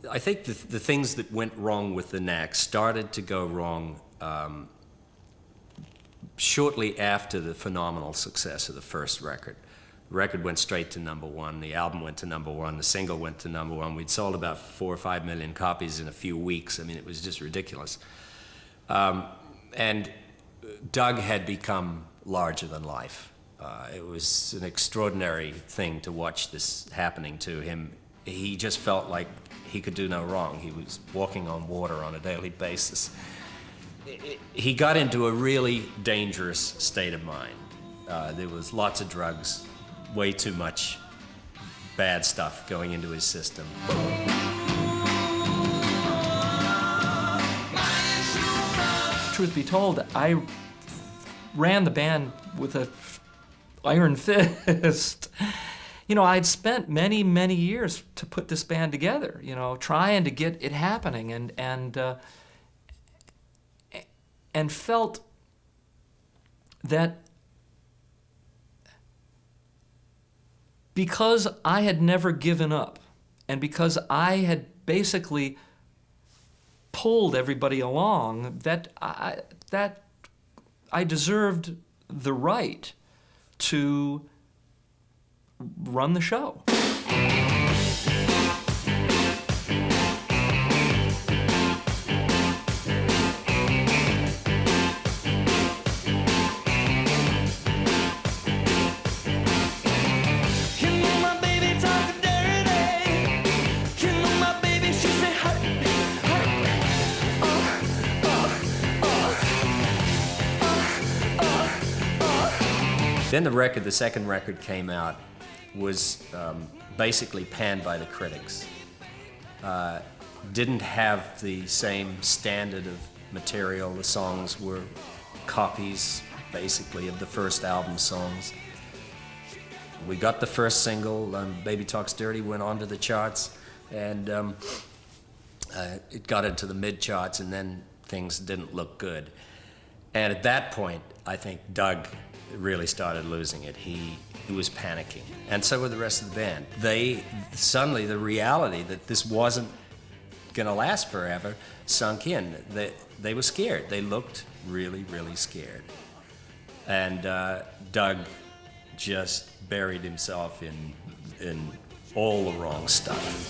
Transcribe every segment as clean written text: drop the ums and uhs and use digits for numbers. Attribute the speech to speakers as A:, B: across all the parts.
A: I think the things that went wrong with the Knack started to go wrong shortly after the phenomenal success of the first record. The record went straight to #1, the album went to #1, the single went to #1. We'd sold about 4 or 5 million copies in a few weeks. I mean, it was just ridiculous. And Doug had become larger than life. It was an extraordinary thing to watch this happening to him. He just felt like he could do no wrong. He was walking on water on a daily basis. He got into a really dangerous state of mind. There was lots of drugs, way too much bad stuff going into his system.
B: Truth be told, I ran the band with an iron fist. You know, I'd spent many, many years to put this band together, you know, trying to get it happening, and felt that because I had never given up, and because I had basically pulled everybody along, that I deserved the right to run the show.
A: Then the second record came out, was basically panned by the critics. Didn't have the same standard of material. The songs were copies, basically, of the first album songs. We got the first single, Baby Talks Dirty, went onto the charts, and it got into the mid-charts, and then things didn't look good. And at that point, I think Doug really started losing it. He was panicking, and so were the rest of the band. Suddenly the reality that this wasn't gonna last forever sunk in. They were scared. They looked really, really scared. And Doug just buried himself in all the wrong stuff.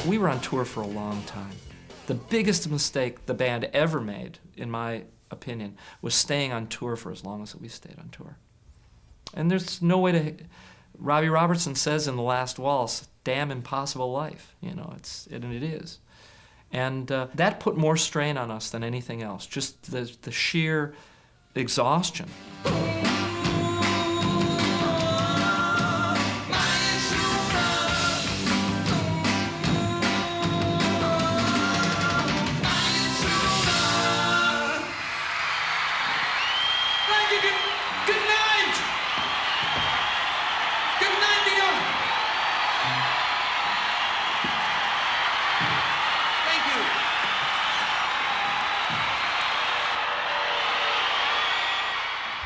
B: We were on tour for a long time. The biggest mistake the band ever made, in my opinion, was staying on tour for as long as we stayed on tour. And there's no way to... Robbie Robertson says in The Last Waltz, damn impossible life. You know, it is. And that put more strain on us than anything else, just the sheer exhaustion.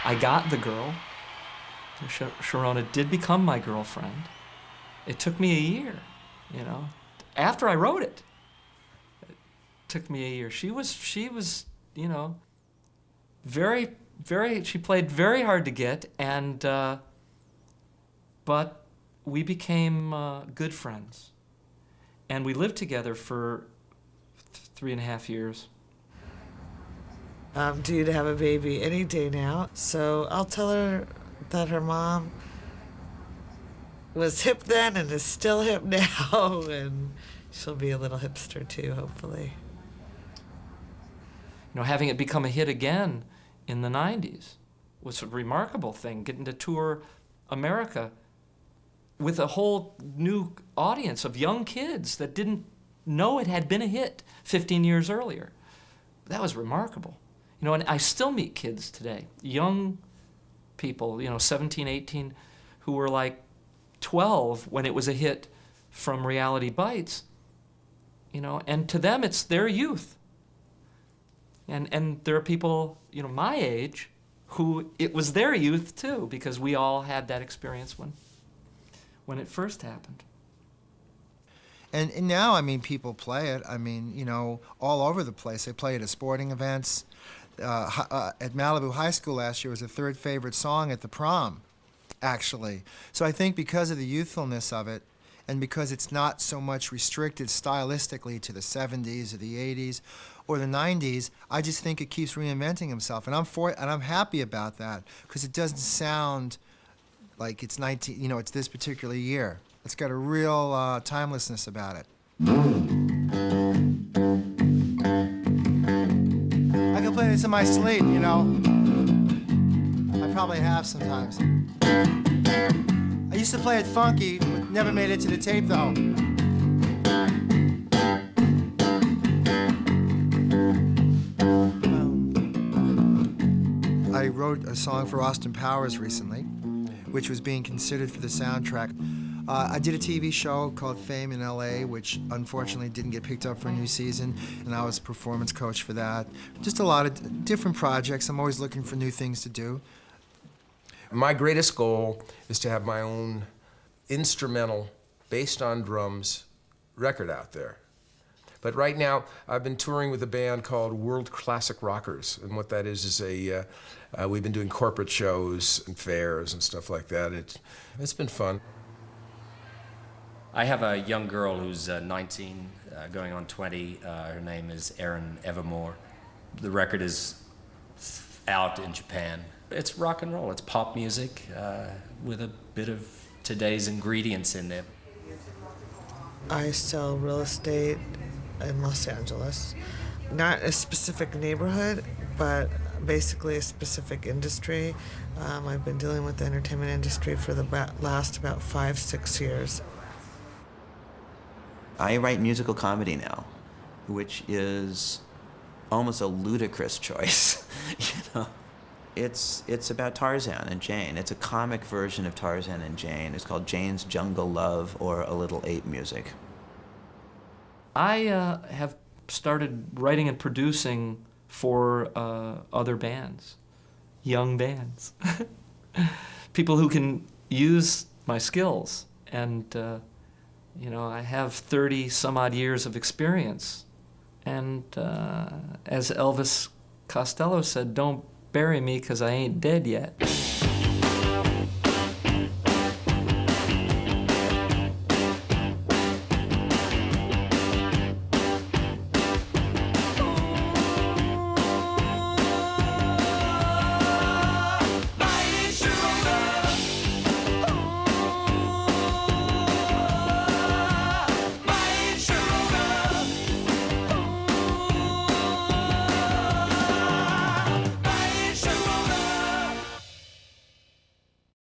B: I got the girl. Sharona did become my girlfriend. It took me a year, you know. After I wrote it, it took me a year. She was, you know, she played very hard to get, and, but we became good friends. And we lived together for 3.5 years.
C: I'm due to have a baby any day now, so I'll tell her that her mom was hip then and is still hip now, and she'll be a little hipster too, hopefully.
B: You know, having it become a hit again in the 90s was a remarkable thing, getting to tour America with a whole new audience of young kids that didn't know it had been a hit 15 years earlier. That was remarkable. You know, and I still meet kids today, young people, you know, 17, 18, who were like 12 when it was a hit from Reality Bites, you know, and to them it's their youth. And there are people, you know, my age who it was their youth too, because we all had that experience when it first happened.
D: And now, I mean, people play it. I mean, you know, all over the place. They play it at sporting events. At Malibu High School last year, it was the third favorite song at the prom, actually. So I think because of the youthfulness of it, and because it's not so much restricted stylistically to the 70s or the 80s or the 90s, I just think it keeps reinventing itself. And I'm happy about that, because it doesn't sound like it's it's this particular year. It's got a real timelessness about it. I can play this in my sleep, you know. I probably have sometimes. I used to play it funky, but never made it to the tape, though. I wrote a song for Austin Powers recently, which was being considered for the soundtrack. I did a TV show called Fame in LA, which unfortunately didn't get picked up for a new season, and I was performance coach for that. Just a lot of different projects. I'm always looking for new things to do.
E: My greatest goal is to have my own instrumental, based on drums, record out there. But right now, I've been touring with a band called World Classic Rockers, and what that is we've been doing corporate shows and fairs and stuff like that. It's been fun.
A: I have a young girl who's 19, going on 20. Her name is Erin Evermore. The record is out in Japan. It's rock and roll. It's pop music with a bit of today's ingredients in there.
C: I sell real estate in Los Angeles. Not a specific neighborhood, but basically a specific industry. I've been dealing with the entertainment industry for the last about 5-6 years.
F: I write musical comedy now, which is almost a ludicrous choice. You know, it's about Tarzan and Jane. It's a comic version of Tarzan and Jane. It's called Jane's Jungle Love, or A Little Ape Music.
B: I have started writing and producing for other bands, young bands, people who can use my skills. And you know, I have 30 some odd years of experience. And as Elvis Costello said, don't bury me 'cause I ain't dead yet.